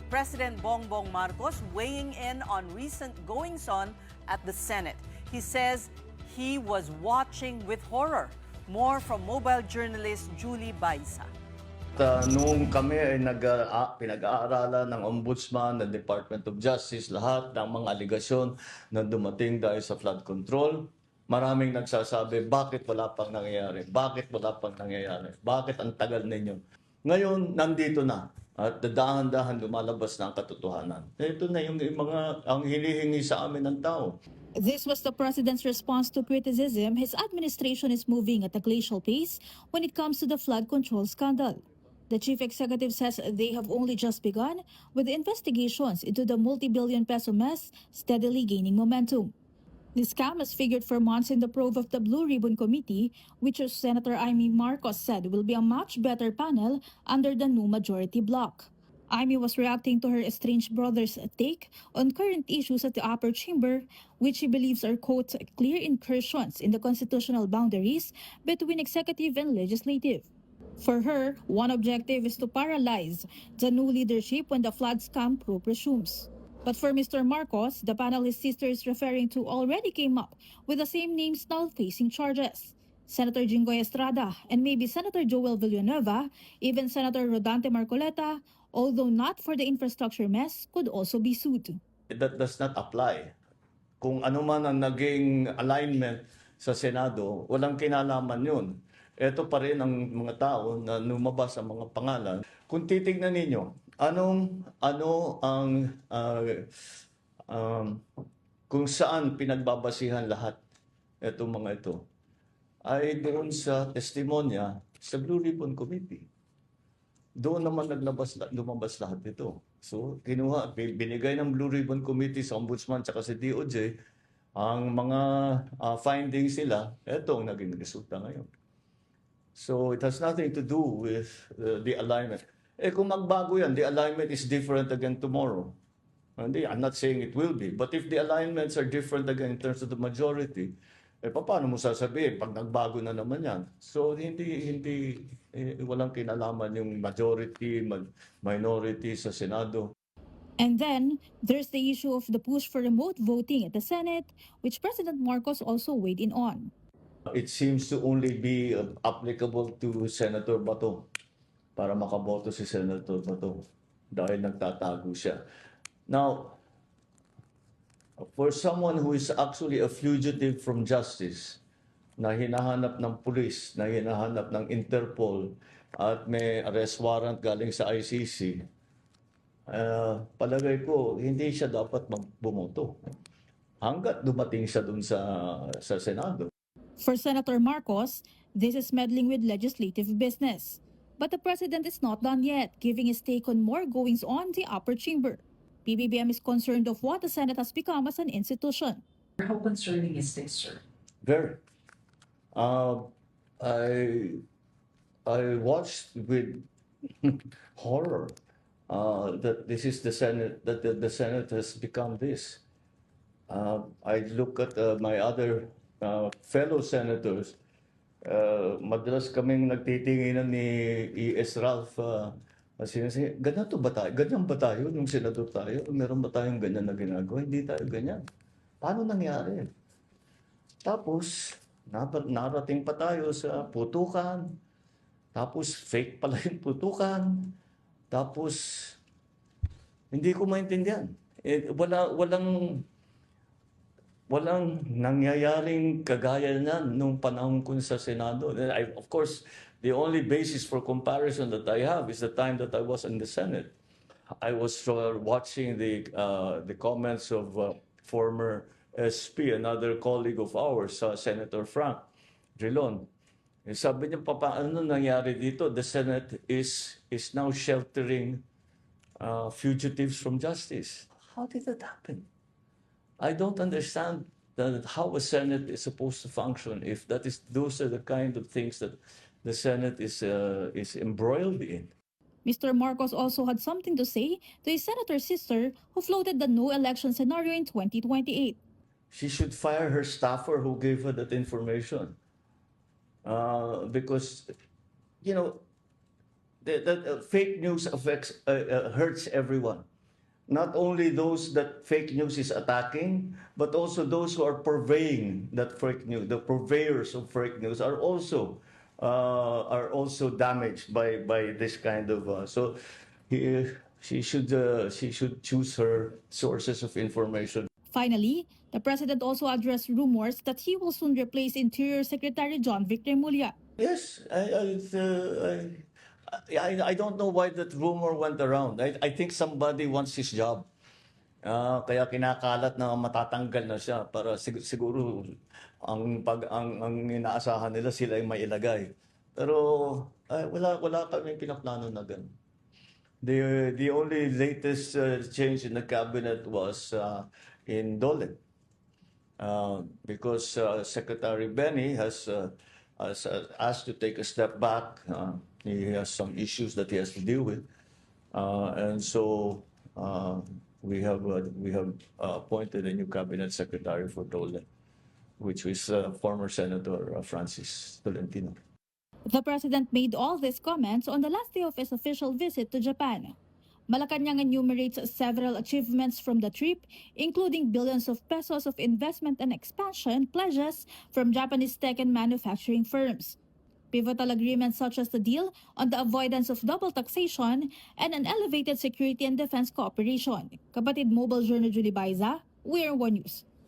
President Bongbong Marcos weighing in on recent goings-on at the Senate. He says he was watching with horror. More from mobile journalist Julie Baisa. Noong kami ay pinag-aaralan ng Ombudsman, ng Department of Justice, lahat ng mga aligasyon na dumating dahil sa flood control, maraming nagsasabi, bakit wala pang nangyayari? Bakit wala pang nangyayari? Bakit ang tagal ninyo? Ngayon, nandito na. At dahan-dahan lumalabas na ang katotohanan. Ito na yung mga ang hinihingi sa amin ng tao. This was the president's response to criticism his administration is moving at a glacial pace when it comes to the flood control scandal. The chief executive says they have only just begun, with the investigations into the multi-billion peso mess steadily gaining momentum. The scam has figured for months in the probe of the Blue Ribbon Committee, which Senator Amy Marcos said will be a much better panel under the new majority bloc. Amy was reacting to her estranged brother's take on current issues at the upper chamber, which she believes are, quote, clear incursions in the constitutional boundaries between executive and legislative. For her, one objective is to paralyze the new leadership when the flood scam probe resumes. But for Mr. Marcos, the panel his sister is referring to already came up with the same names now facing charges. Senator Jinggoy Estrada and maybe Senator Joel Villanueva, even Senator Rodante Marcoleta, although not for the infrastructure mess, could also be sued. That does not apply. Kung ano man ang naging alignment sa Senado, walang kinalaman yun. Ito pa rin ang mga tao na lumabas ang mga pangalan. Kung titignan ninyo, kung saan pinagbabasihan lahat itong mga ito, ay doon sa testimonya sa Blue Ribbon Committee. Doon naman lumabas lahat ito. So, binigay ng Blue Ribbon Committee sa Ombudsman at sa DOJ ang mga findings nila. Ito ang naging resulta ngayon. So, it has nothing to do with the alignment. Kung magbago yan, the alignment is different again tomorrow. I'm not saying it will be. But if the alignments are different again in terms of the majority, paano mo sasabihin pag nagbago na naman yan? So, walang kinalaman yung majority, minority sa Senado. And then, there's the issue of the push for remote voting at the Senate, which President Marcos also weighed in on. It seems to only be applicable to Senator Bato para makaboto si Senator Bato dahil nagtatago siya. Now, for someone who is actually a fugitive from justice, na hinahanap ng pulis, na hinahanap ng Interpol, at may arrest warrant galing sa ICC, palagay ko, hindi siya dapat bumoto hanggat dumating siya dun sa Senado. For Senator Marcos, this is meddling with legislative business. But the president is not done yet, giving his take on more goings-on in the upper chamber. PBBM is concerned of what the Senate has become as an institution. How concerning is this, sir? Very. I watched with horror that this is the Senate, that the Senate has become this. I look at my other fellow senators. Madalas kaming nagtitinginan ni E.S. Ralph. Sinasabi, ganyan ba tayo nung senador tayo? Meron ba tayong ganyan na ginagawa? Hindi tayo ganyan. Paano nangyari? Tapos, narating pa tayo sa putukan. Tapos, fake pala yung putukan. Tapos, hindi ko maintindihan. Walang nangyayaring kagaya na nung panahon ko sa Senado. Of course, the only basis for comparison that I have is the time that I was in the Senate. I was watching the comments of former SP, another colleague of ours, Senator Frank Drilon. Sabi niya, ano nangyari dito? The Senate is now sheltering fugitives from justice. How did that happen? I don't understand how a Senate is supposed to function if those are the kind of things that the Senate is embroiled in. Mr. Marcos also had something to say to his senator sister who floated the no election scenario in 2028. She should fire her staffer who gave her that information. Because, the fake news hurts everyone. not only those that fake news is attacking, but also those who are purveying that fake news. The purveyors of fake news are also damaged by this kind of. So she should choose her sources of information. Finally, the president also addressed rumors that he will soon replace Interior Secretary John Victor Mulya. Yes, I don't know why that rumor went around. I think somebody wants his job. Kaya kinakalat na matatanggal na siya para siguro ang inaasahan nila sila ay may ilagay. Pero wala kami pinaplano na ganun. The only latest change in the cabinet was in Dole. Because Secretary Benny has asked to take a step back. He has some issues that he has to deal with, and so we have appointed a new cabinet secretary for Dole, which is former Senator Francis Tolentino. The president made all these comments on the last day of his official visit to Japan. Malacanang enumerates several achievements from the trip, including billions of pesos of investment and expansion pledges from Japanese tech and manufacturing firms. Pivotal agreements such as the deal on the avoidance of double taxation and an elevated security and defense cooperation. Kapatid Mobile Journal Julie Baiza, We're One News.